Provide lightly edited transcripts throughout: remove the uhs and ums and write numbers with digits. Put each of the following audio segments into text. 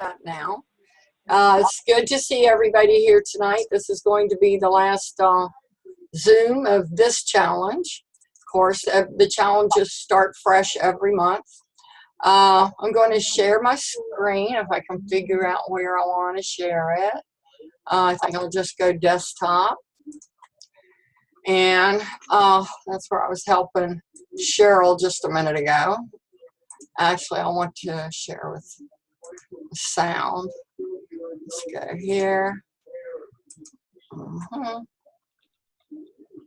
that now. It's good to see everybody here tonight. This is going to be the last Zoom of this challenge. Of course, the challenges start fresh every month. I'm going to share my screen if I can figure out where I want to share it. I think I'll just go desktop. And that's where I was helping Cheryl just a minute ago. Actually, I want to share with sound. Let's go here.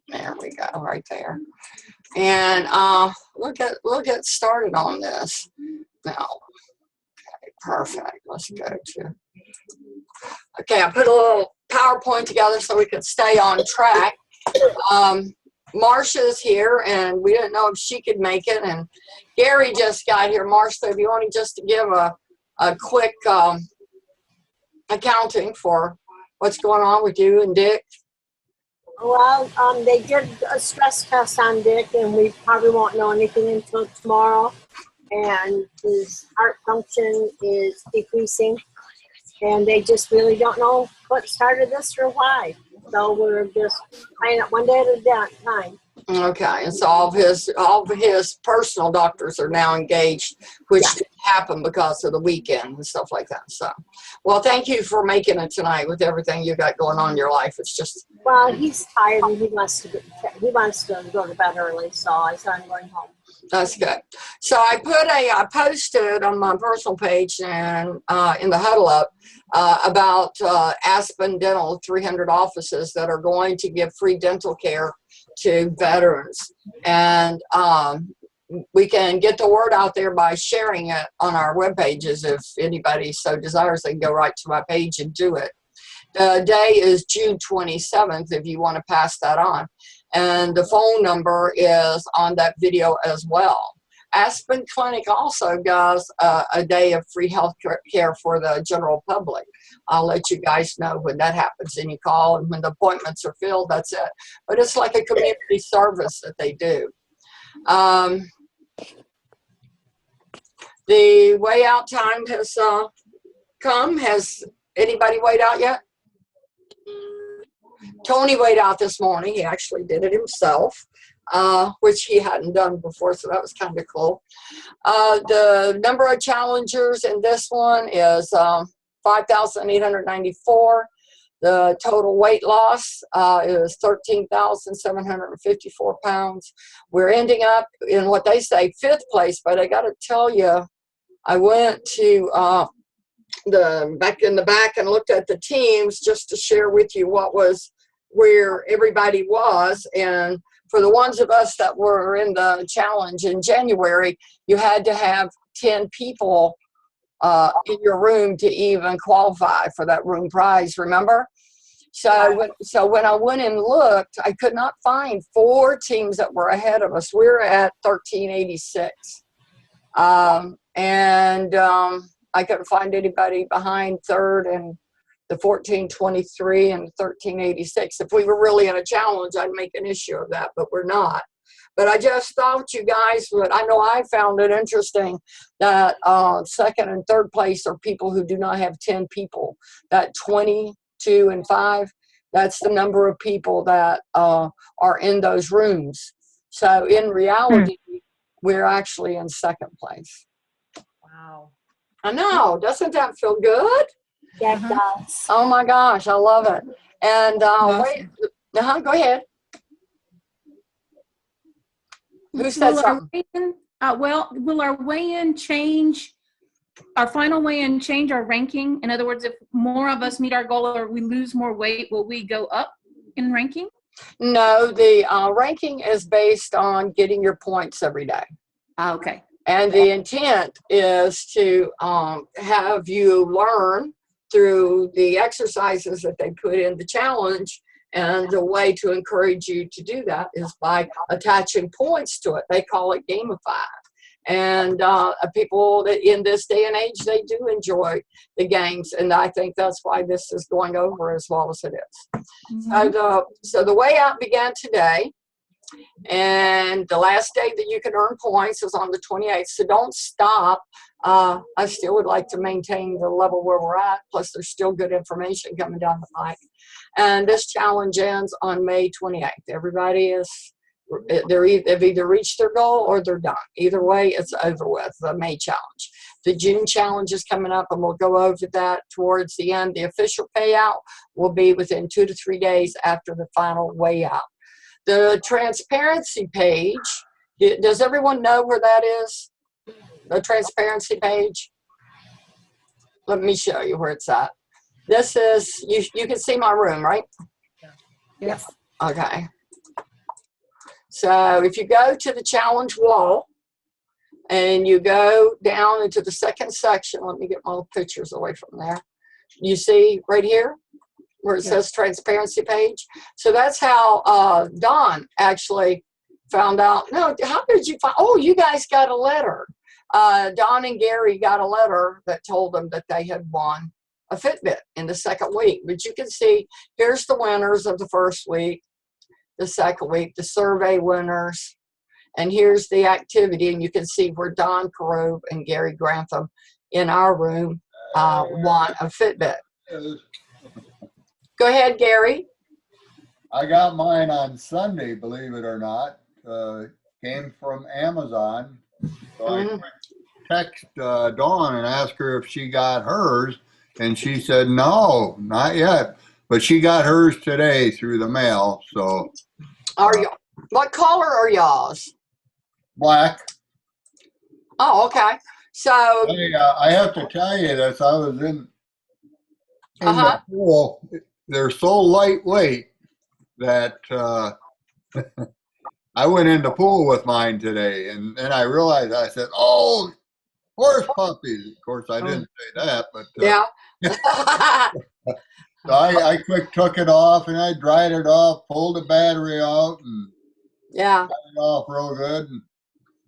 There we go, right there. And we'll get started on this now. Okay, perfect. Let's go to. Okay, I put a little PowerPoint together so we can stay on track. Marsha's here, and we didn't know if she could make it. And Gary just got here. Marsha, if you wanted just to give a quick accounting for what's going on with you and Dick. Well, they did a stress test on Dick, and we probably won't know anything until tomorrow. And his heart function is decreasing, and they just really don't know what started this or why. So we're just trying it one day at a time. Okay, and so all of his personal doctors are now engaged, which didn't happen because of the weekend and stuff like that. So, well, thank you for making it tonight with everything you got going on in your life. It's just he's tired and he wants to go to bed early, so I said I'm going home. That's good. So I posted on my personal page and in the huddle up about Aspen Dental 300 offices that are going to give free dental care to veterans, and we can get the word out there by sharing it on our web pages. If anybody so desires, they can go right to my page and do it. The day is June 27th if you want to pass that on, and the phone number is on that video as well. Aspen Clinic also does a day of free health care for the general public. I'll let you guys know when that happens, and you call, and when the appointments are filled, that's it. But it's like a community service that they do. The way out time has come. Has anybody weighed out yet? Tony weighed out this morning. He actually did it himself, which he hadn't done before, so that was kind of cool. The number of challengers in this one is 5,894. The total weight loss is 13,754 pounds. We're ending up in what they say 5th place, but I got to tell you, I went to back in the back and looked at the teams just to share with you where everybody was. And for the ones of us that were in the challenge in January, you had to have 10 people in your room to even qualify for that room prize, remember? So when I went and looked, I could not find 4 teams that were ahead of us. We're at 1386. I couldn't find anybody behind 3rd and the 1423 and 1386. If we were really in a challenge, I'd make an issue of that, but we're not. But I just thought you guys would, I know I found it interesting that 2nd and 3rd place are people who do not have 10 people. That 22 and 5, that's the number of people that are in those rooms. So in reality, we're actually in 2nd place. Wow. I know, doesn't that feel good? Yeah, it does. Oh my gosh, I love it. And go ahead. Who said something? Will our weigh-in change, our final weigh-in change our ranking? In other words, if more of us meet our goal or we lose more weight, will we go up in ranking? No, the ranking is based on getting your points every day. Okay. And the intent is to have you learn through the exercises that they put in the challenge, and the way to encourage you to do that is by attaching points to it. They call it gamify. And people that in this day and age, they do enjoy the games, and I think that's why this is going over as well as it is. So the way out began today. And the last day that you can earn points is on the 28th. So don't stop. I still would like to maintain the level where we're at. Plus, there's still good information coming down the pike. And this challenge ends on May 28th. Everybody they've either reached their goal or they're done. Either way, it's over with, the May challenge. The June challenge is coming up, and we'll go over that towards the end. The official payout will be within 2 to 3 days after the final weigh out. The transparency page, does everyone know where that is? The transparency page? Let me show you where it's at. This is, you can see my room, right? Yes. Okay. So if you go to the challenge wall and you go down into the second section, let me get my pictures away from there. You see right here where it says transparency page. So that's how Dawn actually found out. No, how did you find? Oh, you guys got a letter. Dawn and Gary got a letter that told them that they had won a Fitbit in the second week. But you can see here's the winners of the first week, the second week, the survey winners, and here's the activity. And you can see where Don Carobe and Gary Grantham in our room won a Fitbit. Go ahead, Gary. I got mine on Sunday, believe it or not. Came from Amazon. So I text Dawn and asked her if she got hers, and she said no, not yet. But she got hers today through the mail. So, what color are y'all's? black. Oh, okay. So I have to tell you this. I was in the pool. They're so lightweight that I went in the pool with mine today, and then I realized, I said, "Oh, horse puppies." Of course, I didn't say that, but yeah. So I quick took it off and I dried it off, pulled the battery out, and Yeah. got it off real good, and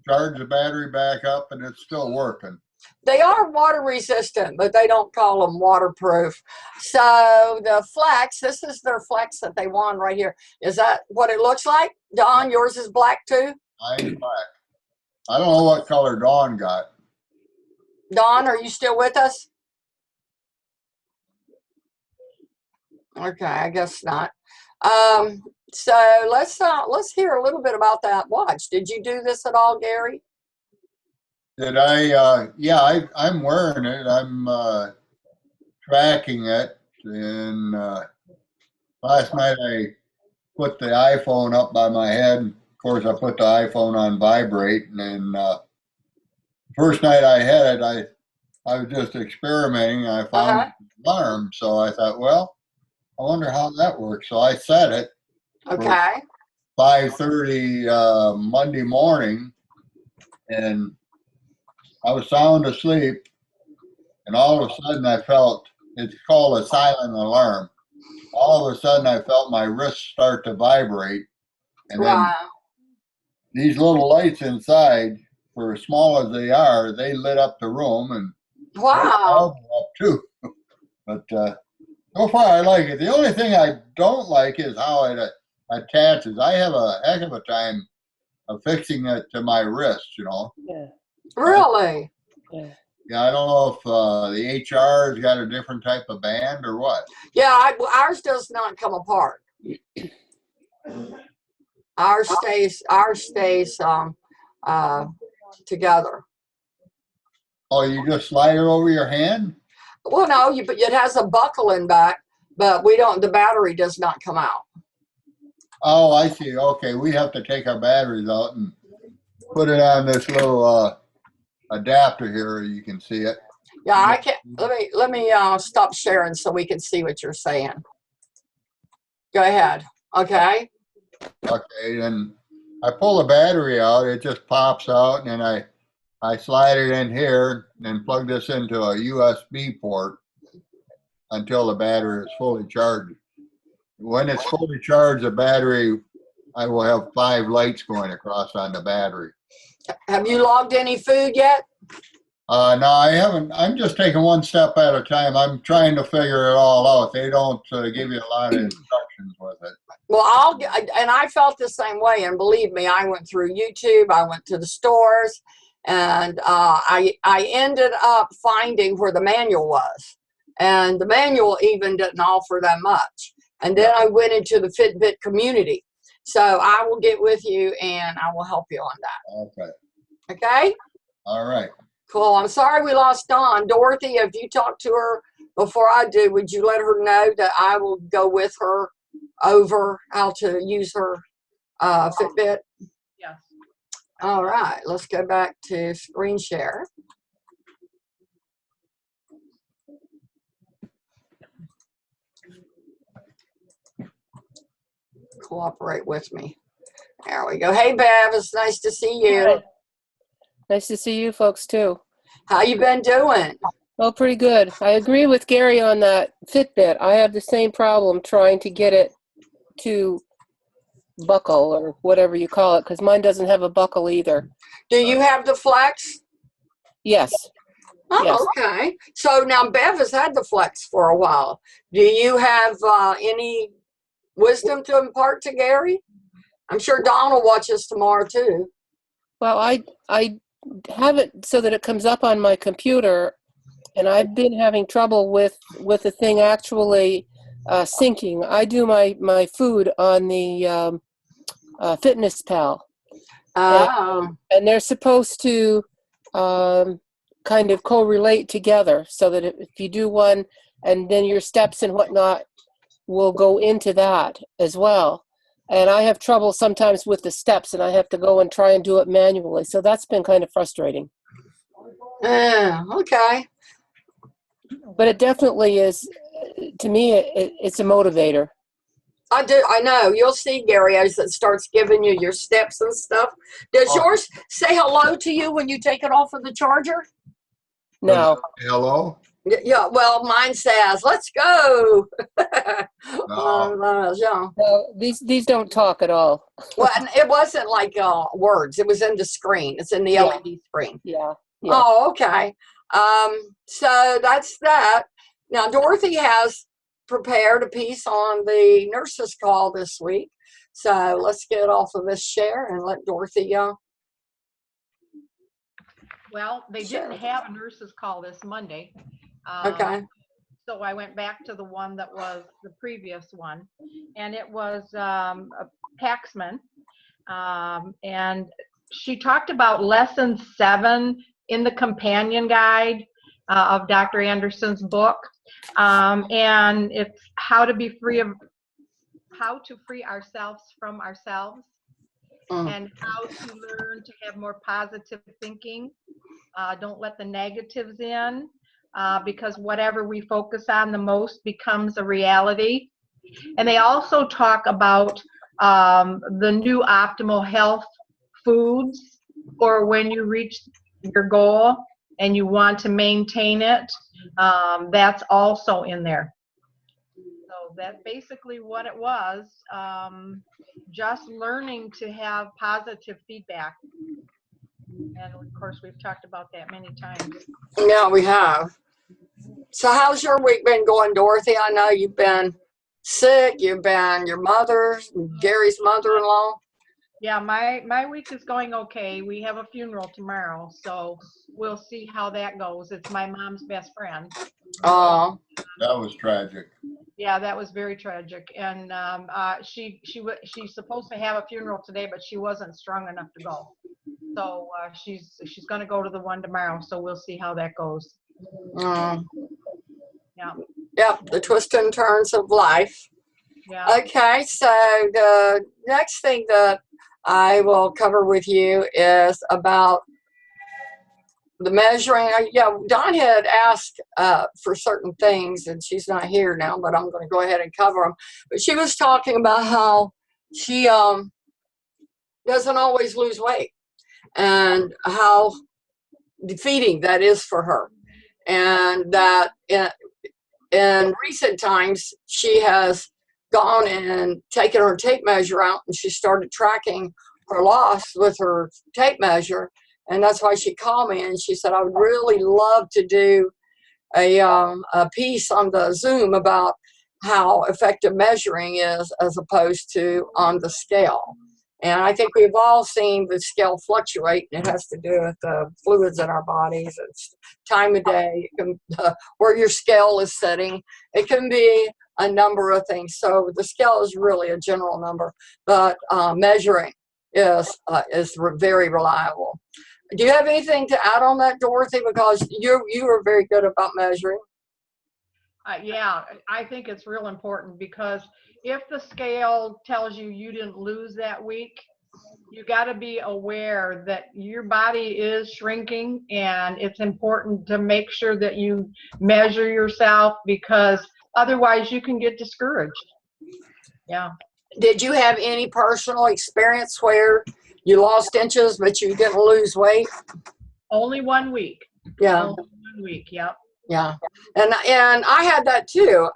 charged the battery back up, and it's still working. They are water resistant, but they don't call them waterproof. So the flex, this is their flex that they won right here. Is that what it looks like? Dawn, yours is black too? Mine's black. I don't know what color Dawn got. Dawn, are you still with us? Okay, I guess not. So let's hear a little bit about that watch. Did you do this at all, Gary? Did I? Yeah, I'm wearing it. I'm tracking it. And last night I put the iPhone up by my head. Of course, I put the iPhone on vibrate. And then first night I had it, I was just experimenting. I found an alarm. So I thought, well, I wonder how that works. So I set it. Okay. 5:30 Monday morning. And I was sound asleep, and all of a sudden I felt, it's called a silent alarm. All of a sudden I felt my wrist start to vibrate. And then these little lights inside, for as small as they are, they lit up the room, and Wow. up too. But so far I like it. The only thing I don't like is how it attaches. I have a heck of a time of fixing it to my wrist, you know. Yeah. Really? Yeah. Yeah, I don't know if the HR's got a different type of band or what. Yeah, ours does not come apart. Ours stays together. Oh, you just slide it over your hand? Well, no, but it has a buckle in back, but the battery does not come out. Oh, I see. Okay, we have to take our batteries out and put it on this little adapter here. You can see it. Yeah, I can't. Let me stop sharing so we can see what you're saying. Go ahead. Okay. Okay, then I pull the battery out. It just pops out, and then I slide it in here and plug this into a USB port until the battery is fully charged. When it's fully charged, the battery, I will have 5 lights going across on the battery. Have you logged any food yet? No, I haven't. I'm just taking one step at a time. I'm trying to figure it all out. They don't give you a lot of instructions with it. Well, and I felt the same way. And believe me, I went through YouTube, I went to the stores, and I ended up finding where the manual was. And the manual even didn't offer that much. And then I went into the Fitbit community. So I will get with you and I will help you on that. Okay. Okay? All right. Cool. I'm sorry we lost Dawn. Dorothy, if you talk to her before I do, would you let her know that I will go with her over how to use her Fitbit? Yes. All right. Let's go back to screen share. Cooperate with me. There we go. Hey, Bev. It's nice to see you. Hi. Nice to see you folks too. How you been doing? Well, pretty good. I agree with Gary on that Fitbit. I have the same problem trying to get it to buckle or whatever you call it, because mine doesn't have a buckle either. Do you have the Flex? Yes. Oh, Yes. okay. So now Bev has had the Flex for a while. Do you have any wisdom to impart to Gary? I'm sure Don will watch us tomorrow too. Well, I have it so that it comes up on my computer, and I've been having trouble with the thing actually syncing. I do my food on the Fitness Pal. Oh, And they're supposed to kind of correlate together so that if you do one and then your steps and whatnot will go into that as well. And I have trouble sometimes with the steps and I have to go and try and do it manually. So that's been kind of frustrating. yeah, okay. But it definitely is, to me, it's a motivator. I do. I know. You'll see, Gary, as it starts giving you your steps and stuff. Does yours say hello to you when you take it off of the charger? No. Hello? Yeah. Well, mine says, "Let's go." No. Yeah. No, these don't talk at all. Well, and it wasn't like words. It was in the screen. It's in the Yeah. LED screen. Yeah. Oh, okay. So that's that. Now, Dorothy has prepared a piece on the nurses' call this week. So let's get off of this share and let Dorothy. Well, they Sure. didn't have a nurse's call this Monday. Okay. So I went back to the one that was the previous one, and it was a Paxman. And she talked about lesson 7 in the companion guide of Dr. Anderson's book. And it's how to free ourselves from ourselves, and how to learn to have more positive thinking. Don't let the negatives in, because whatever we focus on the most becomes a reality. And they also talk about the new optimal health foods, or when you reach your goal and you want to maintain it, that's also in there. So that's basically what it was, just learning to have positive feedback. And of course, we've talked about that many times. Yeah, we have. So how's your week been going, Dorothy? I know you've been sick. You've been your mother's, Gary's mother-in-law. Yeah, my week is going okay. We have a funeral tomorrow, so we'll see how that goes. It's my mom's best friend. Oh, That was tragic. Yeah, that was very tragic. And she's supposed to have a funeral today, but she wasn't strong enough to go. So she's going to go to the one tomorrow. So we'll see how that goes. Yeah. Yep, the twists and turns of life. Yeah. Okay, so the next thing that I will cover with you is about the measuring. Yeah, Dawn had asked for certain things, and she's not here now, but I'm going to go ahead and cover them. But she was talking about how she doesn't always lose weight and how defeating that is for her. And that in recent times, she has gone and taken her tape measure out, and she started tracking her loss with her tape measure. And that's why she called me, and she said, I would really love to do a piece on the Zoom about how effective measuring is as opposed to on the scale. And I think we've all seen the scale fluctuate, and it has to do with the fluids in our bodies. It's time of day, it can, where your scale is setting. It can be a number of things. So the scale is really a general number, but measuring is very reliable. Do you have anything to add on that, Dorothy? Because you are very good about measuring. Yeah, I think it's real important, because if the scale tells you you didn't lose that week, you got to be aware that your body is shrinking, and it's important to make sure that you measure yourself, because otherwise you can get discouraged. Yeah. Did you have any personal experience where you lost inches but you didn't lose weight? Only 1 week. Yeah. Only 1 week. Yep. Yeah, and I had that too.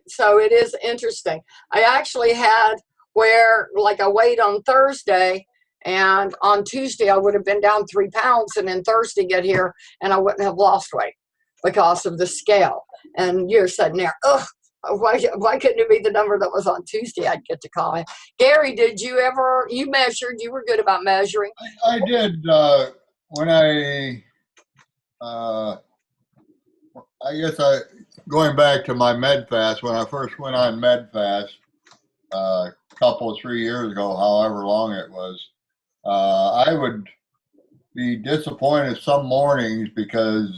So it is interesting. I actually had where, like, I weighed on Thursday, and on Tuesday I would have been down 3 pounds, and then Thursday get here and I wouldn't have lost weight because of the scale. And you're sitting there, ugh, why couldn't it be the number that was on Tuesday? I'd get to call it. Gary, did you ever, you measured, you were good about measuring? I did, when I guess going back to my MedFast, when I first went on MedFast, a couple, 3 years ago, however long it was, I would be disappointed some mornings because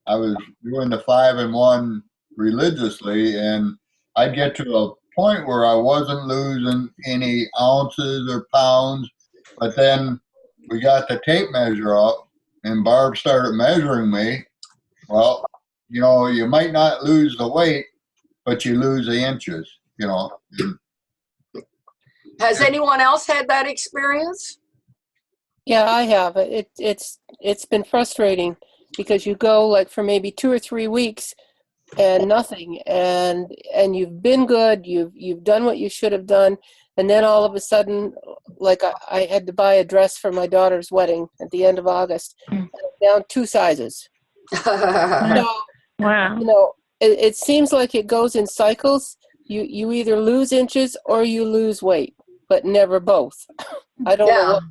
I was doing the 5 and 1 religiously, and I'd get to a point where I wasn't losing any ounces or pounds, but then we got the tape measure up, and Barb started measuring me. Well, you know, you might not lose the weight, but you lose the inches, you know. Has anyone else had that experience? Yeah, I have. It's been frustrating because you go like for maybe 2 or 3 weeks and nothing, and you've been good, you've done what you should have done, and then all of a sudden, like I had to buy a dress for my daughter's wedding at the end of August, and I'm down 2 sizes. So, Wow. you know, it seems like it goes in cycles. You either lose inches or you lose weight, but never both. I don't know what.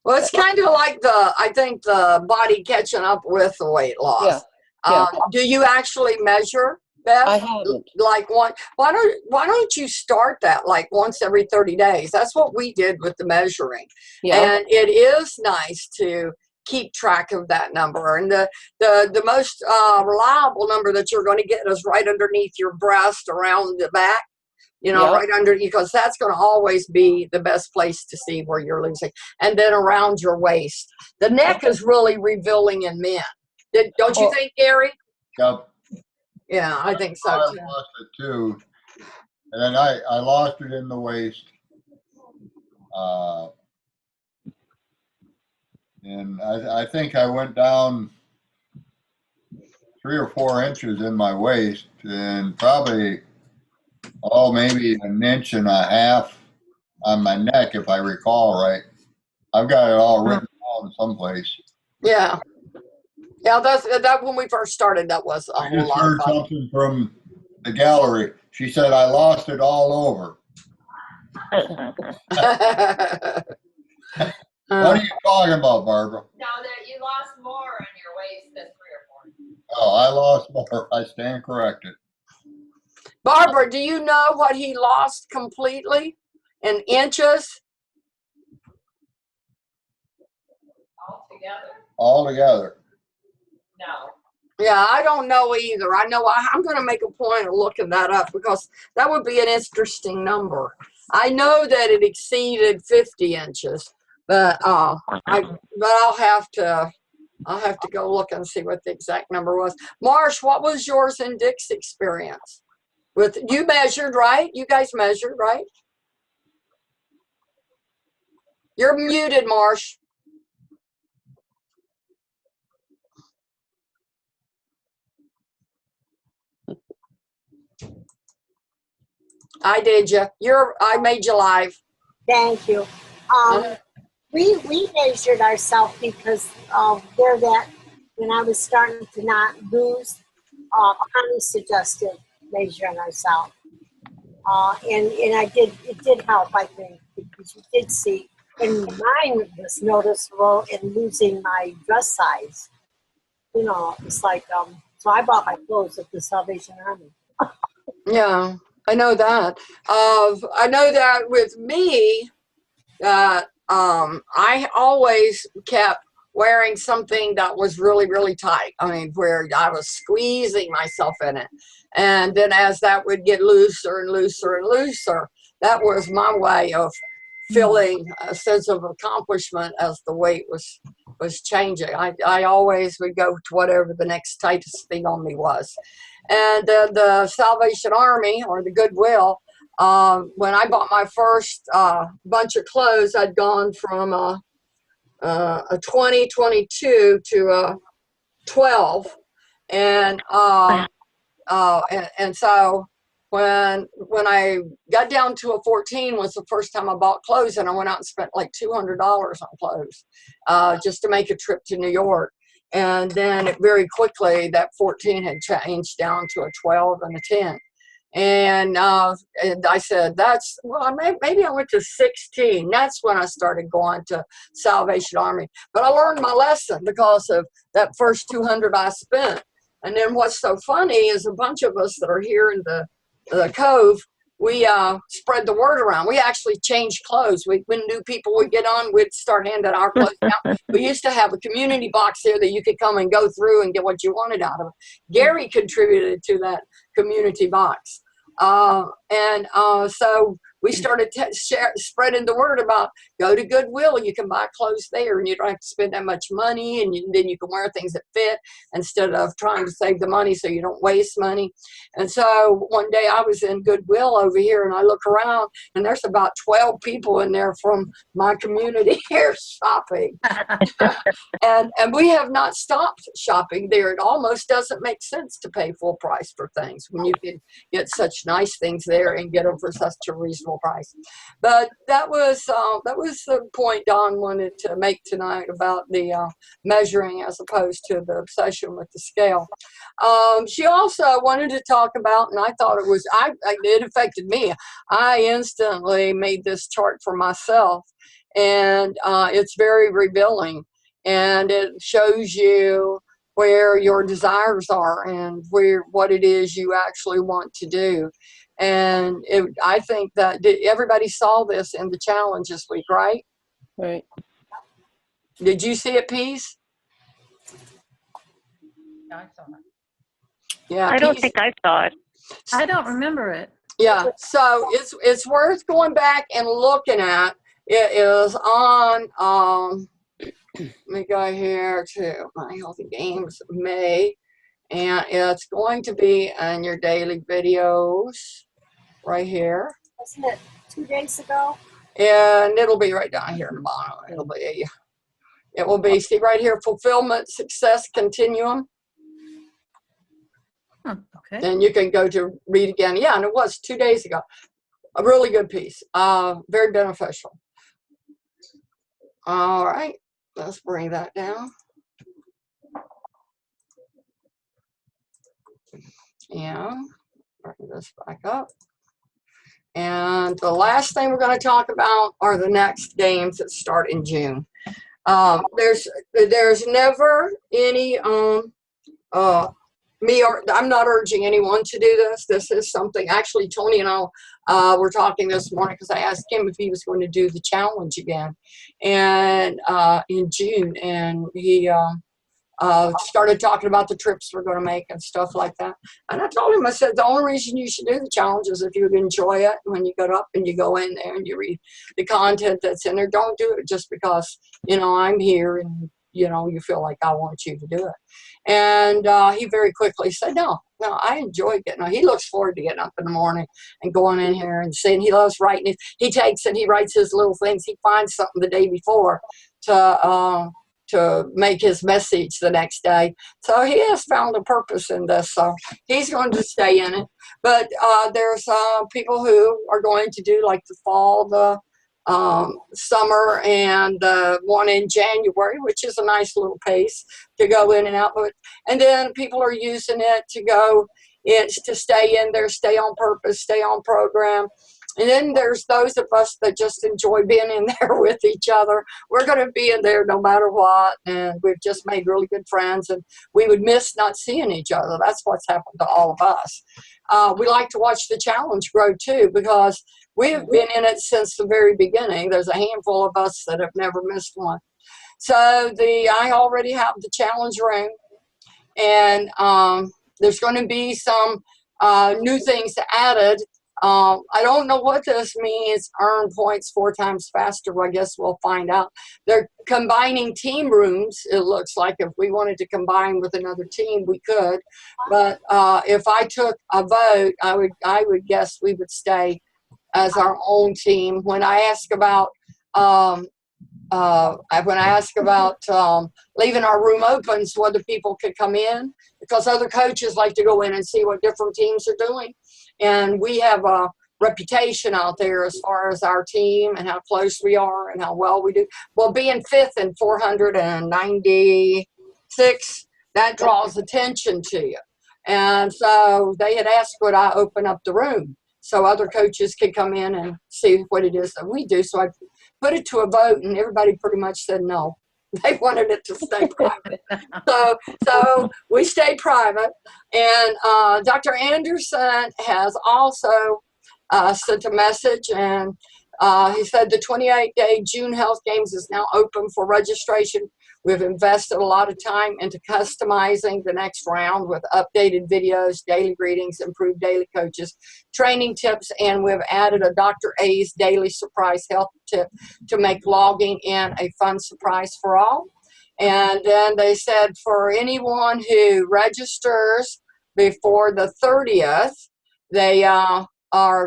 Well, it's kind of like I think the body catching up with the weight loss. Yeah. Do you actually measure, Beth? I haven't. Like why don't you start that like once every 30 days? That's what we did with the measuring. Yeah. And it is nice to keep track of that number. And the most reliable number that you're going to get is right underneath your breast, around the back. You know, Yeah. right under, because that's going to always be the best place to see where you're losing. And then around your waist. The neck is really revealing in men. Don't you think, Gary? Yep. Yeah, I think so I too. lost it too. And then I lost it in the waist. And I think I went down 3 or 4 inches in my waist, and probably, maybe 1.5 inches on my neck, if I recall right. I've got it all written down someplace. Yeah. Yeah, that when we first started, that was a I whole just lot heard of fun. something from the gallery. She said I lost it all over. What are you talking about, Barbara? No, that you lost more on your waist than 3 or 4. Oh, I lost more. I stand corrected. Barbara, do you know what he lost completely in inches? Altogether. No. Yeah, I don't know either. I know I'm going to make a point of looking that up because that would be an interesting number. I know that it exceeded 50 inches, but I'll have to go look and see what the exact number was. Marsh, what was yours and Dick's experience? With you measured, right? You guys measured, right? You're muted, Marsh. I did you. I made you live. Thank you. We measured ourselves because there that when I was starting to not lose Connie suggested measuring ourselves. And it did help, I think, because you did see, and mine was noticeable in losing my dress size. You know, it's like, so I bought my clothes at the Salvation Army. Yeah, I know that. I know that with me, that I always kept wearing something that was really, really tight. I mean, where I was squeezing myself in it. And then as that would get looser and looser and looser, that was my way of feeling a sense of accomplishment as the weight was changing. I always would go to whatever the next tightest thing on me was. And the Salvation Army or the Goodwill, when I bought my first bunch of clothes, I'd gone from a 20, 22 to a 12. And so when I got down to a 14 was the first time I bought clothes, and I went out and spent like $200 on clothes just to make a trip to New York. And then very quickly that 14 had changed down to a 12 and a 10. And I said, maybe I went to 16. That's when I started going to Salvation Army. But I learned my lesson because of that first 200 I spent. And then what's so funny is a bunch of us that are here in the Cove, we spread the word around. We actually changed clothes. When new people would get on, we'd start handing our clothes out. We used to have a community box here that you could come and go through and get what you wanted out of it. Gary contributed to that community box. So we started spreading the word about go to Goodwill. You can buy clothes there and you don't have to spend that much money. And then you can wear things that fit instead of trying to save the money so you don't waste money. And so one day I was in Goodwill over here and I look around and there's about 12 people in there from my community here shopping. And we have not stopped shopping there. It almost doesn't make sense to pay full price for things when you can get such nice things there and get them for such a reasonable price. But that was the point Dawn wanted to make tonight about the measuring as opposed to the obsession with the scale. She also wanted to talk about, and I thought it affected me. I instantly made this chart for myself, and it's very revealing, and it shows you where your desires are and what it is you actually want to do. And I think that everybody saw this in the challenge this week, right? Right. Did you see it, Peace? Yeah, I saw it. Yeah, I don't Peace. think I saw it. I don't remember it. Yeah, so it's worth going back and looking at. It is on let me go here to My Healthy Games May, and it's going to be in your daily videos right here. Wasn't it 2 days ago? And it'll be right down here in the bottom. It will be, see right here, fulfillment, success, continuum. Okay. And you can go to read again. Yeah, and it was 2 days ago. A really good piece. Very beneficial. All right, let's bring that down. And bring this back up. And the last thing we're going to talk about are the next games that start in June. There's never any I'm not urging anyone to do this. This is something, actually, Tony and I were talking this morning because I asked him if he was going to do the challenge again and in June. And he started talking about the trips we're going to make and stuff like that. And I told him, I said, the only reason you should do the challenge is if you would enjoy it. When you get up and you go in there and you read the content that's in there, don't do it just because, I'm here and, you feel like I want you to do it. And he very quickly said, no, I enjoy getting up. He looks forward to getting up in the morning and going in here and saying he loves writing. He takes and he writes his little things. He finds something the day before to make his message the next day. So he has found a purpose in this. So he's going to stay in it. But there's people who are going to do like the fall, summer and the one in January, which is a nice little pace to go in and out. And then people are using it to go in, to stay in there, stay on purpose, stay on program. And then there's those of us that just enjoy being in there with each other. We're going to be in there no matter what. And we've just made really good friends, and we would miss not seeing each other. That's what's happened to all of us. We like to watch the challenge grow too, because we've been in it since the very beginning. There's a handful of us that have never missed one. So I already have the challenge room, and there's going to be some new things added. I don't know what this means. Earn points 4 times faster. I guess we'll find out. They're combining team rooms. It looks like if we wanted to combine with another team, we could. But if I took a vote, I would guess we would stay as our own team. When I ask about leaving our room open so other people could come in, because other coaches like to go in and see what different teams are doing. And we have a reputation out there as far as our team and how close we are and how well we do. Well, being 5th in 496, that draws attention to you. And so they had asked, would I open up the room so other coaches could come in and see what it is that we do. So I put it to a vote, and everybody pretty much said no. They wanted it to stay private. So we stay private. And Dr. Anderson has also sent a message, and he said the 28-day June Health Games is now open for registration. We've invested a lot of time into customizing the next round with updated videos, daily greetings, improved daily coaches, training tips, and we've added a Dr. A's daily surprise health tip to make logging in a fun surprise for all. And then they said for anyone who registers before the 30th, they are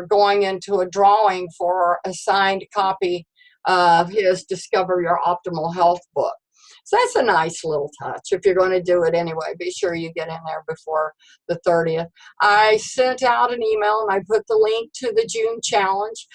going into a drawing for a signed copy of his Discover Your Optimal Health book. So that's a nice little touch. If you're going to do it anyway, be sure you get in there before the 30th. I sent out an email, and I put the link to the June challenge.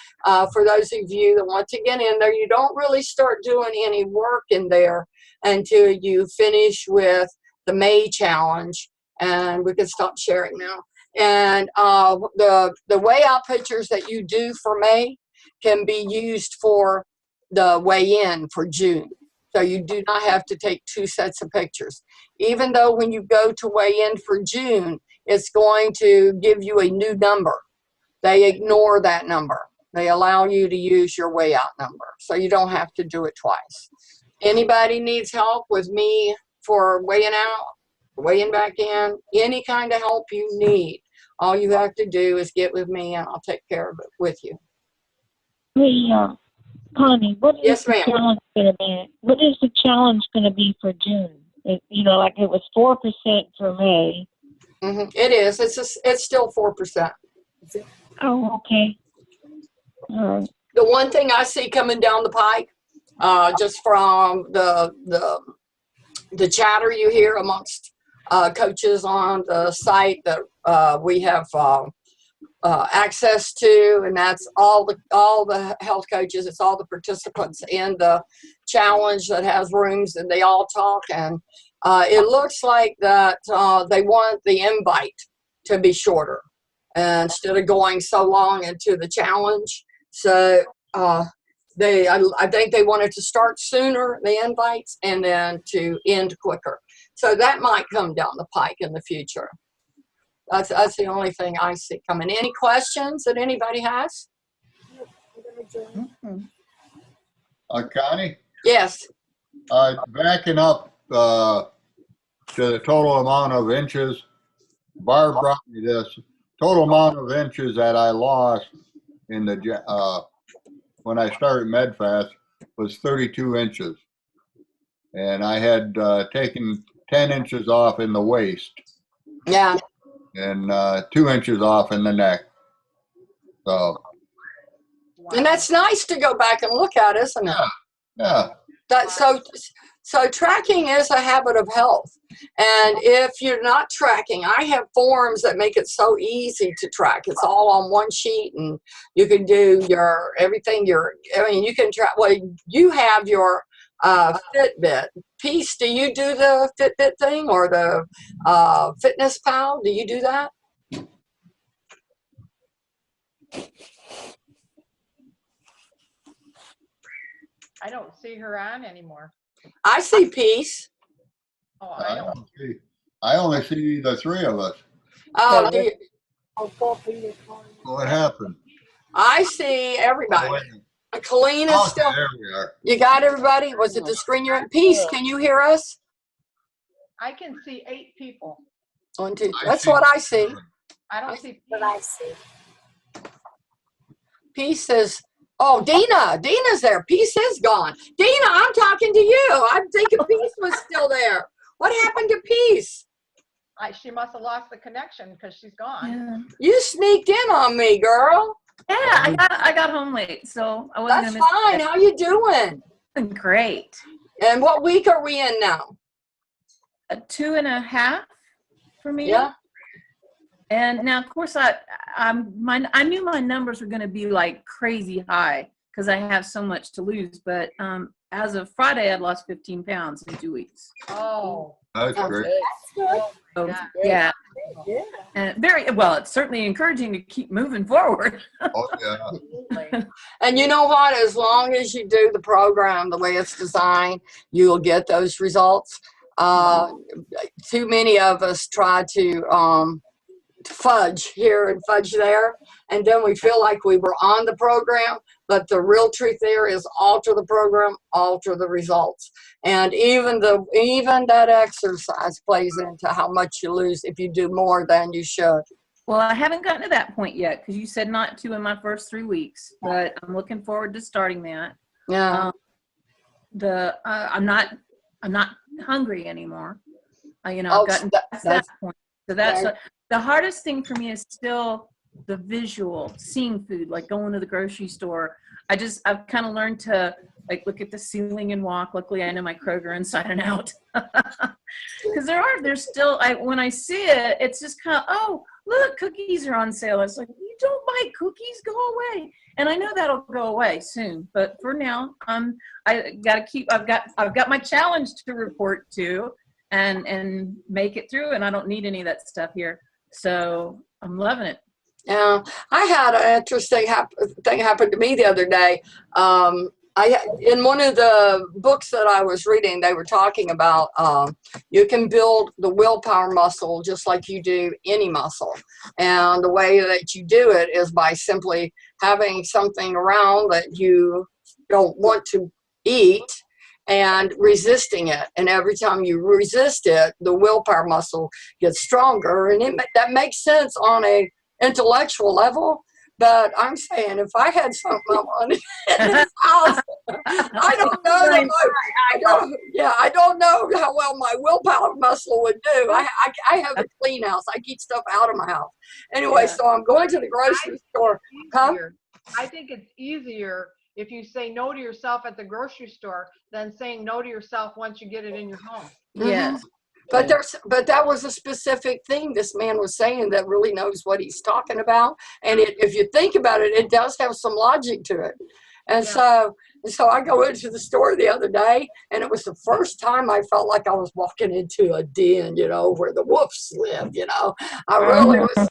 For those of you that want to get in there, you don't really start doing any work in there until you finish with the May challenge. And we can stop sharing now. And the weigh out pictures that you do for May can be used for the weigh in for June. So you do not have to take 2 sets of pictures. Even though when you go to weigh in for June, it's going to give you a new number. They ignore that number. They allow you to use your weigh out number. So you don't have to do it twice. Anybody needs help with me for weighing out, weighing back in, any kind of help you need, all you have to do is get with me, and I'll take care of it with you. Hey, Connie, what is Yes, the ma'am. challenge going to be? What is the challenge going to be for June? Like it was 4% for May. It is. It's still 4%. Oh, okay. All right. The one thing I see coming down the pike, just from the chatter you hear amongst coaches on the site that we have access to, and that's all the health coaches. It's all the participants in the challenge that has rooms, and they all talk. And it looks like that they want the invite to be shorter instead of going so long into the challenge. So I think they wanted to start sooner, the invites, and then to end quicker. So that might come down the pike in the future. That's the only thing I see coming. Any questions that anybody has? Connie, Yes. backing up to the total amount of inches, Barb brought me this. Total amount of inches that I lost in the when I started MedFast was 32 inches. And I had taken 10 inches off in the waist. Yeah. And 2 inches off in the neck. So. And that's nice to go back and look at, isn't it? Yeah. So So tracking is a habit of health. And if you're not tracking, I have forms that make it so easy to track. It's all on one sheet and you can do your everything. You can track, well, you have your Fitbit. Peace, do you do the Fitbit thing or the Fitness Pal? Do you do that? I don't see her on anymore. I see Peace. Oh, I I don't. don't see, I only see the three of us. Oh, Yeah. I'll go for your phone. What happened? I see everybody. Oh, Colleen is still. there we are. You got everybody? Was it the screen you're in? Peace, can you hear us? I can see 8 people. 1, 2. I That's see what I see. I don't see. What I see. Peace is. Oh, Dina's there. Peace is gone. Dina, I'm talking to you. I'm thinking Peace was still there. What happened to Peace? She must have lost the connection because she's gone. Yeah. You sneaked in on me, girl. Yeah, I got home late, so I wasn't That's gonna fine. miss How you doing? it. Great. And what week are we in now? A 2.5 for me. Yeah. And now, of course, I knew my numbers were going to be like crazy high because I have so much to lose. But as of Friday, I'd lost 15 pounds in 2 weeks. Oh, That's great. That's good. So, Yeah. yeah, Yeah. and very well. It's certainly encouraging to keep moving forward. Oh, yeah. absolutely. And you know what? As long as you do the program the way it's designed, you'll get those results. Too many of us try to fudge here and fudge there, and then we feel like we were on the program, but the real truth there is alter the program, alter the results. And even that exercise plays into how much you lose if you do more than you should. Well, I haven't gotten to that point yet because you said not to in my first 3 weeks, but I'm looking forward to starting that. Yeah. I'm not hungry anymore. I've Oh, gotten past that point. So that's the hardest thing for me is still the visual, seeing food, like going to the grocery store. I've kind of learned to like look at the ceiling and walk. Luckily, I know my Kroger inside and out. Because there's still, when I see it, it's just kind of, oh, look, cookies are on sale. It's like, you don't buy cookies, go away. And I know that'll go away soon. But for now, I got to I've got my challenge to report to and make it through. And I don't need any of that stuff here. So I'm loving it. Yeah, I had an interesting thing happen to me the other day. In one of the books that I was reading, they were talking about you can build the willpower muscle just like you do any muscle. And the way that you do it is by simply having something around that you don't want to eat and resisting it. And every time you resist it, the willpower muscle gets stronger. And that makes sense on a intellectual level. But I'm saying if I had something I wanted in this house, I don't know that I don't know how well my willpower muscle would do. I have a clean house. I keep stuff out of my house. Anyway, so I'm going to the grocery store. Huh? I think it's easier if you say no to yourself at the grocery store than saying no to yourself once you get it in your home. Yes. But that was a specific thing this man was saying that really knows what he's talking about. And if you think about it, it does have some logic to it. And so I go into the store the other day, and it was the first time I felt like I was walking into a den, where the wolves live, I really was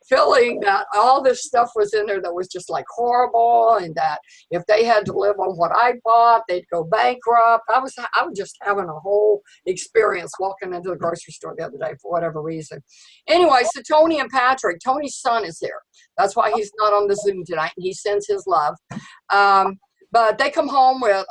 feeling that all this stuff was in there that was just like horrible, and that if they had to live on what I bought, they'd go bankrupt. I was just having a whole experience walking into the grocery store the other day for whatever reason. Anyway, so Tony and Patrick, Tony's son is here. That's why he's not on the Zoom tonight. He sends his love. But they come home with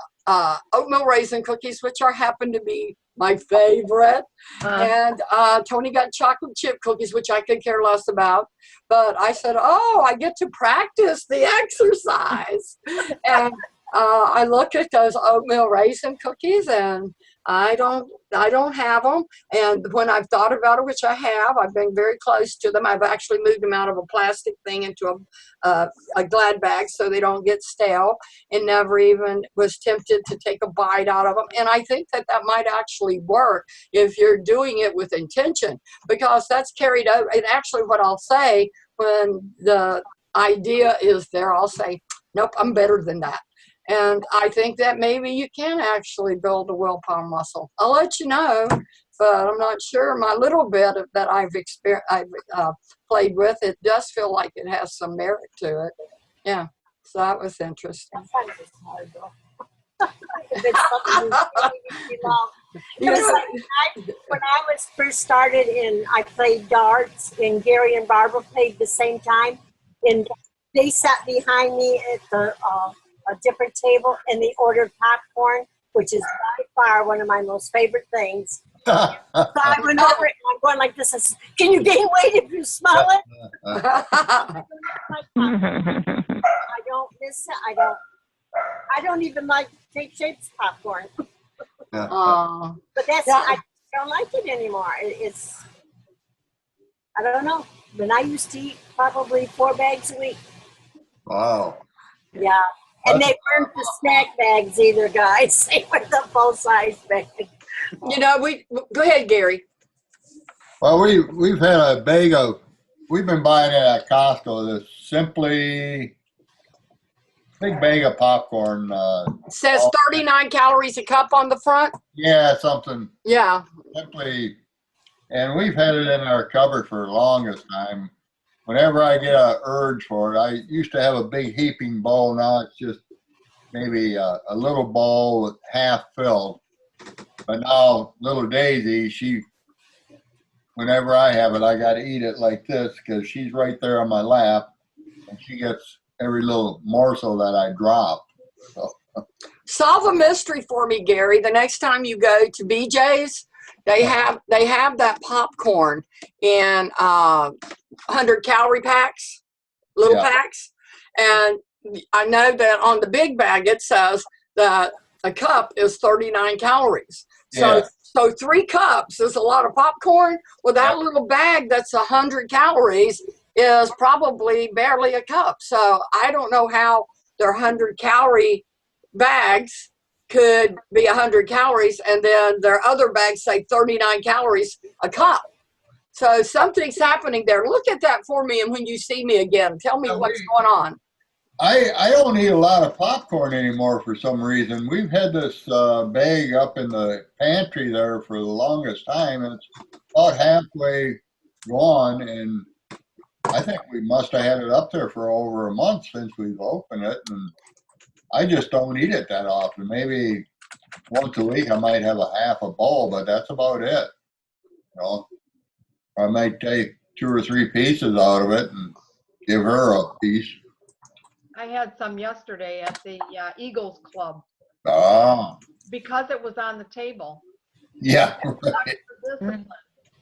oatmeal raisin cookies, which happen to be my favorite. And Tony got chocolate chip cookies, which I could care less about. But I said, oh, I get to practice the exercise. And I look at those oatmeal raisin cookies, and I don't have them. And when I've thought about it, which I have, I've been very close to them. I've actually moved them out of a plastic thing into a Glad bag so they don't get stale, and never even was tempted to take a bite out of them. And I think that might actually work if you're doing it with intention, because that's carried over. And actually what I'll say when the idea is there, I'll say, nope, I'm better than that. And I think that maybe you can actually build a willpower muscle. I'll let you know, but I'm not sure. My little bit of that I've played with, it does feel like it has some merit to it. Yeah, so that was interesting. Sometimes it's hard though. If it's something you love. You Just know, like when I was first started I played darts, and Gary and Barbara played the same time, and they sat behind me at a different table, and they ordered popcorn, which is by far one of my most favorite things. So I went over it, and I'm going like this. I said, can you gain weight if you smell it? I don't miss it. I don't even like Take Shapes popcorn. Aw. But I don't like it anymore. It's, I don't know. But I used to eat probably 4 bags a week. Wow. Yeah. And they weren't the snack bags either, guys. They were the full-size bags. You know, go ahead, Gary. Well, we've had a bag of, we've been buying it at Costco, this Simply, big bag of popcorn. It says 39 calories a cup on the front. Yeah, something Yeah. Simply, and we've had it in our cupboard for the longest time. Whenever I get an urge for it, I used to have a big heaping bowl. Now it's just maybe a little bowl with half filled. But now little Daisy, whenever I have it, I got to eat it like this because she's right there on my lap, and she gets every little morsel that I drop. So. Solve a mystery for me, Gary. The next time you go to BJ's, they have that popcorn in 100-calorie packs, little packs, and I know that on the big bag it says that a cup is 39 calories. So 3 cups is a lot of popcorn. Well, that little bag that's 100 calories is probably barely a cup. So I don't know how their 100-calorie bags could be 100 calories, and then their other bags say 39 calories a cup. So something's happening there. Look at that for me, and when you see me again, tell me what's going on. I don't eat a lot of popcorn anymore for some reason. We've had this bag up in the pantry there for the longest time, and it's about halfway gone, and I think we must have had it up there for over a month since we've opened it, and I just don't eat it that often. Maybe once a week I might have a half a bowl, but that's about it. You know, I might take 2 or 3 pieces out of it and give her a piece. I had some yesterday at the Eagles Club Ah, because it was on the table. yeah.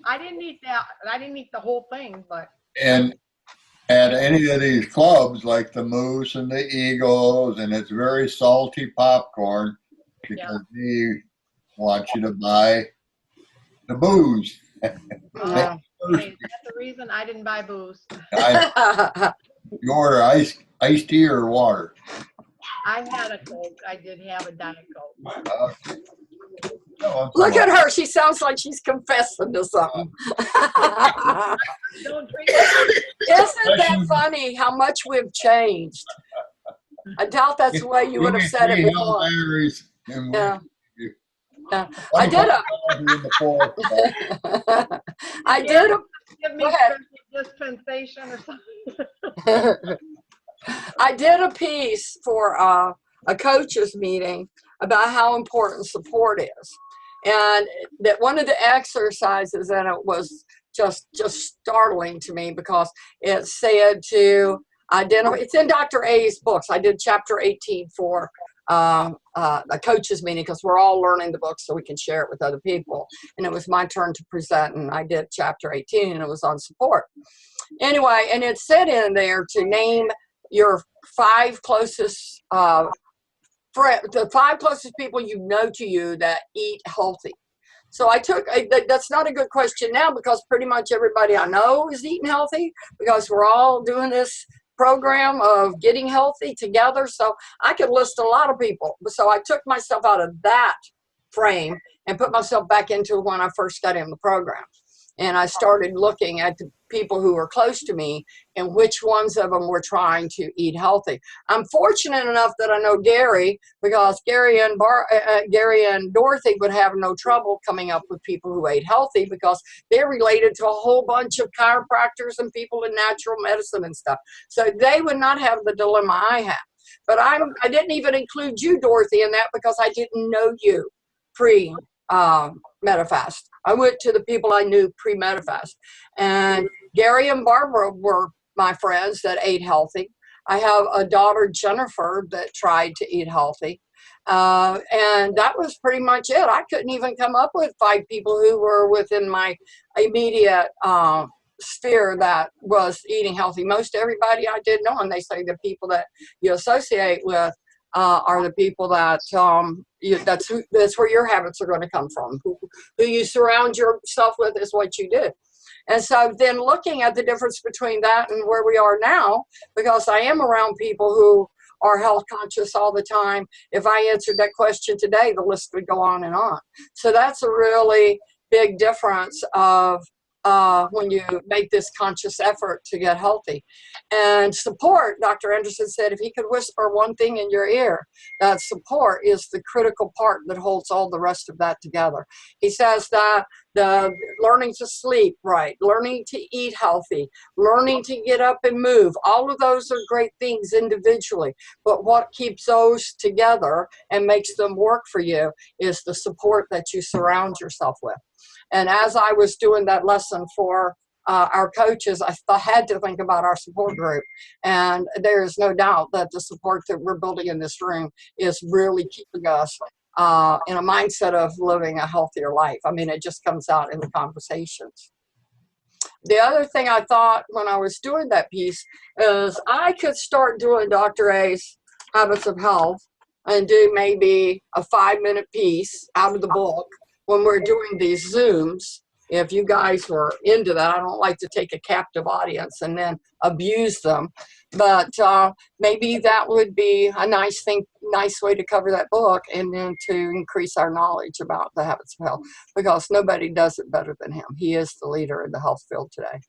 I didn't eat that. I didn't eat the whole thing, but. And at any of these clubs, like the Moose and the Eagles, and it's very salty popcorn because they want you to buy the booze. Yeah. Hey, that's the reason I didn't buy booze. You order iced tea or water? I had a Coke. I did have a Diet Coke. Look at her. She sounds like she's confessing to something. Don't drink it. Isn't that funny how much we've changed? I doubt that's the way you would have said it before. Yeah. Yeah. I did a Give me Go ahead. dispensation or something. I did a piece for a coaches meeting about how important support is, and that one of the exercises in it was just startling to me because it said to identify. It's in Dr. A's books. I did chapter 18 for a coaches meeting because we're all learning the book so we can share it with other people. And it was my turn to present, and I did chapter 18, and it was on support. Anyway, and it said in there to name your 5 closest the 5 closest people you know to you that eat healthy. So I took, that's not a good question now because pretty much everybody I know is eating healthy because we're all doing this program of getting healthy together. So I could list a lot of people. So I took myself out of that frame and put myself back into when I first got in the program. And I started looking at the people who were close to me and which ones of them were trying to eat healthy. I'm fortunate enough that I know Gary because Gary and Dorothy would have no trouble coming up with people who ate healthy because they're related to a whole bunch of chiropractors and people in natural medicine and stuff. So they would not have the dilemma I have. But I didn't even include you, Dorothy, in that because I didn't know you pre-Medifast. I went to the people I knew pre-Medifast. And Gary and Barbara were my friends that ate healthy. I have a daughter, Jennifer, that tried to eat healthy. And that was pretty much it. I couldn't even come up with 5 people who were within my immediate sphere that was eating healthy. Most everybody I did know, and they say the people that you associate with are the people that that's where your habits are going to come from. Who you surround yourself with is what you do. And so then looking at the difference between that and where we are now, because I am around people who are health conscious all the time. If I answered that question today, the list would go on and on. So that's a really big difference of when you make this conscious effort to get healthy. And support, Dr. Anderson said, if he could whisper one thing in your ear, that support is the critical part that holds all the rest of that together. He says that the learning to sleep right, learning to eat healthy, learning to get up and move, all of those are great things individually. But what keeps those together and makes them work for you is the support that you surround yourself with. And as I was doing that lesson for our coaches, I had to think about our support group. And there is no doubt that the support that we're building in this room is really keeping us in a mindset of living a healthier life. I mean, it just comes out in the conversations. The other thing I thought when I was doing that piece is I could start doing Dr. A's Habits of Health and do maybe a 5-minute piece out of the book when we're doing these Zooms. If you guys were into that, I don't like to take a captive audience and then abuse them, but maybe that would be a nice way to cover that book and then to increase our knowledge about the habits of health, because nobody does it better than him. He is the leader in the health field today.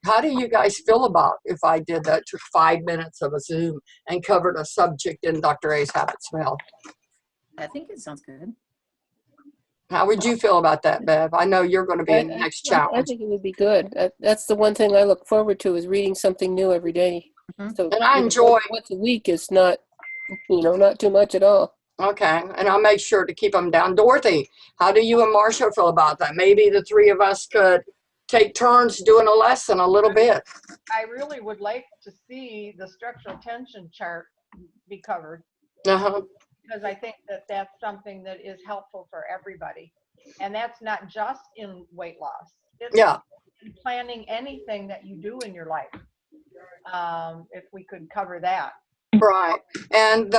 How do you guys feel about if I did that, took 5 minutes of a Zoom and covered a subject in Dr. A's Habits of Health? I think it sounds good. How would you feel about that, Bev? I know you're going to be in the next challenge. I think it would be good. That's the one thing I look forward to, is reading something new every day. Mhm. So, And I enjoy. once a week is not, not too much at all. Okay, and I'll make sure to keep them down. Dorothy, how do you and Marcia feel about that? Maybe the 3 of us could take turns doing a lesson a little bit. I really would like to see the structural tension chart be covered, Uh-huh. because I think that that's something that is helpful for everybody. And that's not just in weight loss. It's Yeah. in planning anything that you do in your life. If we could cover that. Right. And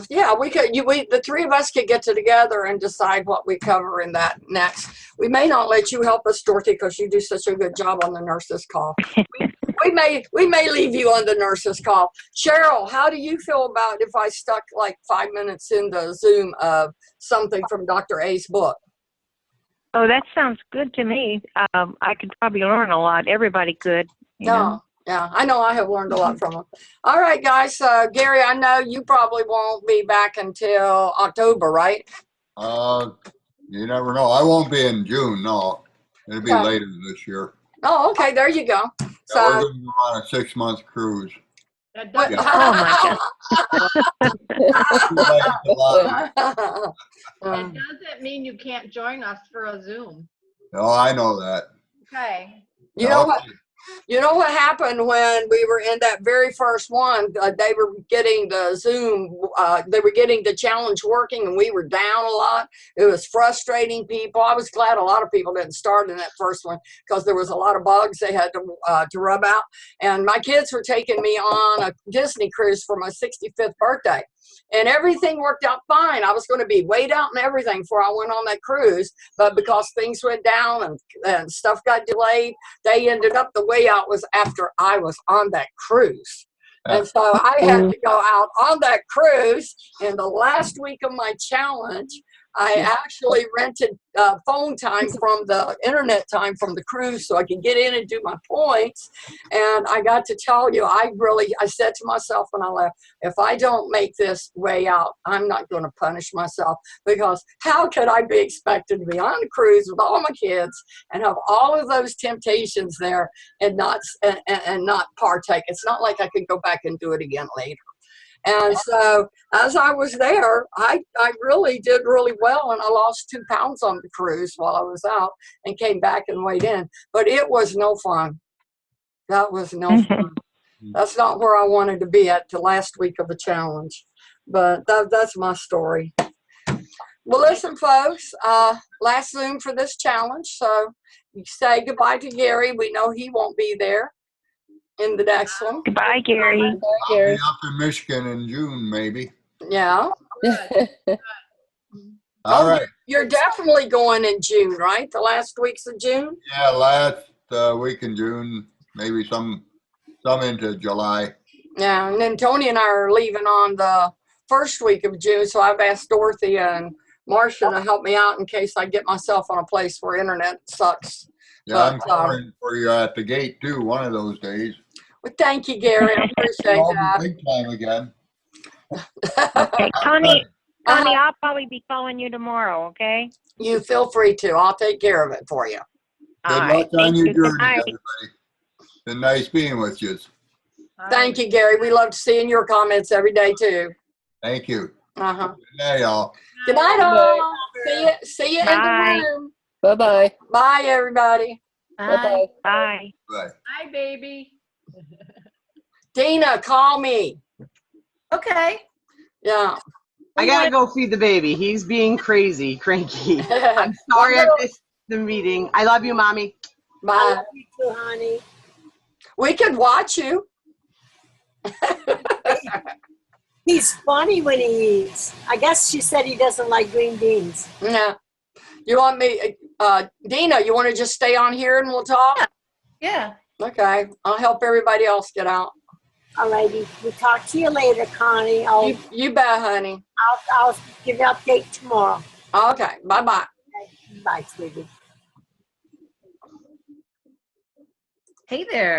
yeah, the 3 of us could get together and decide what we cover in that next. We may not let you help us, Dorothy, because you do such a good job on the nurses call. We may leave you on the nurses call. Cheryl, how do you feel about if I stuck like 5 minutes in the Zoom of something from Dr. A's book? Oh, that sounds good to me. I could probably learn a lot. Everybody could. You know? Yeah, I know I have learned a lot from them. All right, guys. Gary, I know you probably won't be back until October, right? You never know. I won't be in June, no. It'll be Okay. later this year. Oh, okay. There you go. Yeah, So, we're going to go on a 6-month cruise. That what- doesn't, it doesn't mean you can't join us for a Zoom. Oh, I know that. Okay. You know what? You know what happened when we were in that very first one? They were getting the Zoom, they were getting the challenge working, and we were down a lot. It was frustrating people. I was glad a lot of people didn't start in that first one because there was a lot of bugs they had to rub out. And my kids were taking me on a Disney cruise for my 65th birthday. And everything worked out fine. I was going to be weighed out and everything before I went on that cruise. But because things went down and stuff got delayed, they ended up the way out was after I was on that cruise. And so I had to go out on that cruise in the last week of my challenge. I actually rented phone time from the internet time from the cruise so I could get in and do my points. And I got to tell you, I said to myself when I left, if I don't make this way out, I'm not going to punish myself, because how could I be expected to be on a cruise with all my kids and have all of those temptations there and not partake? It's not like I could go back and do it again later. And so as I was there, I really did really well, and I lost 2 pounds on the cruise while I was out and came back and weighed in. But it was no fun. That was no fun. That's not where I wanted to be at the last week of the challenge. But that's my story. Well, listen, folks, last Zoom for this challenge. So you say goodbye to Gary. We know he won't be there in the next one. Goodbye, Gary. I'll be up in Michigan in June, maybe. Yeah. All right. You're definitely going in June, right? The last weeks of June? Yeah, last week in June, maybe some into July. Yeah, and then Tony and I are leaving on the first week of June, so I've asked Dorothy and Marcia to help me out in case I get myself on a place where internet sucks. Yeah, I'm But, calling for you at the gate too, one of those days. Well, thank you, Gary. I appreciate I'll that. be big time again. Okay, Connie, Uh-huh. I'll probably be calling you tomorrow, okay? You feel free to. I'll take care of it for you. All Good right, luck on thank your you. Good journey, night. everybody. Been nice being with you. Thank you, Gary. We love seeing your comments every day, too. Thank you. Uh-huh. Good night, y'all. Good night, Good night. all. See you in Bye. the room. Bye-bye. Bye, everybody. Bye-bye. Bye. Bye. Hi, baby. Dina, call me. Okay. Yeah. I gotta go feed the baby. He's being cranky. I'm sorry I missed the meeting. I love you, Mommy. I Bye. love you too, honey. We could watch you. He's funny when he eats. I guess she said he doesn't like green beans. Yeah. You want me, Dina, you want to just stay on here and we'll talk? Yeah. Okay. I'll help everybody else get out. Alrighty, we'll talk to you later, Connie. You bet, honey. I'll give you an update tomorrow. Okay. Bye-bye. Bye, sweetie. Hey there.